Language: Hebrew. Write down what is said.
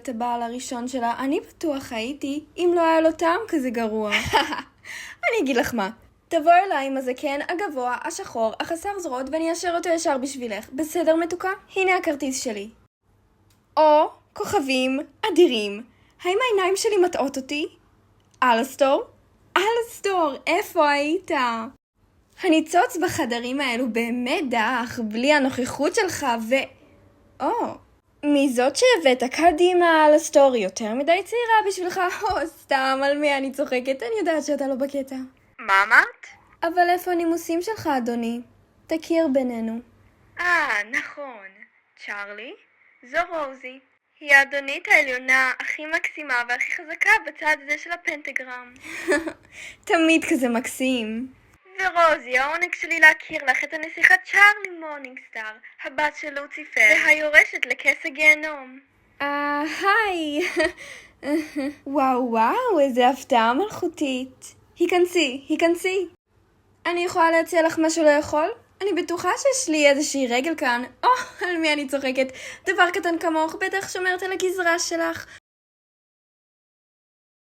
את הבעל הראשון שלה, אני בטוח הייתי, אם לא היה לו טעם כזה גרוע. אני אגיד לך מה, תבוא אליי עם הזקן הגבוה, השחור, החסר זרועות, ואני אשר אותו ישר בשבילך. בסדר מתוקה? הנה הכרטיס שלי. או, כוכבים אדירים. האם העיניים שלי מטעות אותי? אלסטור? אלסטור, איפה היית? הניצוץ בחדרים האלו באמת דח, בלי הנוכחות שלך מי זאת שהבאת קדימה על הסטורי? יותר מדי צעירה בשבילך? סתם, על מי אני צוחקת? אני יודעת שאתה לא בקטע. מה אמרת? אבל איפה הנימוסים שלך, אדוני? תכיר בינינו. נכון. צ'ארלי? זו רוזי. היא האדונית העליונה הכי מקסימה והכי חזקה בצד הזה של הפנטגרם. תמיד כזה מקסים. ורוזי, העונג שלי להכיר לך את הנסיכה צ'ארלי מורנינגסטאר, הבת של לוציפר, והיורשת לכס הגיהנום. היי. וואו, איזה הפתעה מלכותית. היכנסי. אני יכולה להציע לך משהו לאכול? אני בטוחה שיש לי איזושהי רגל כאן. על מי אני צוחקת? דבר קטן כמוך, בטח שומרת על הגזרה שלך.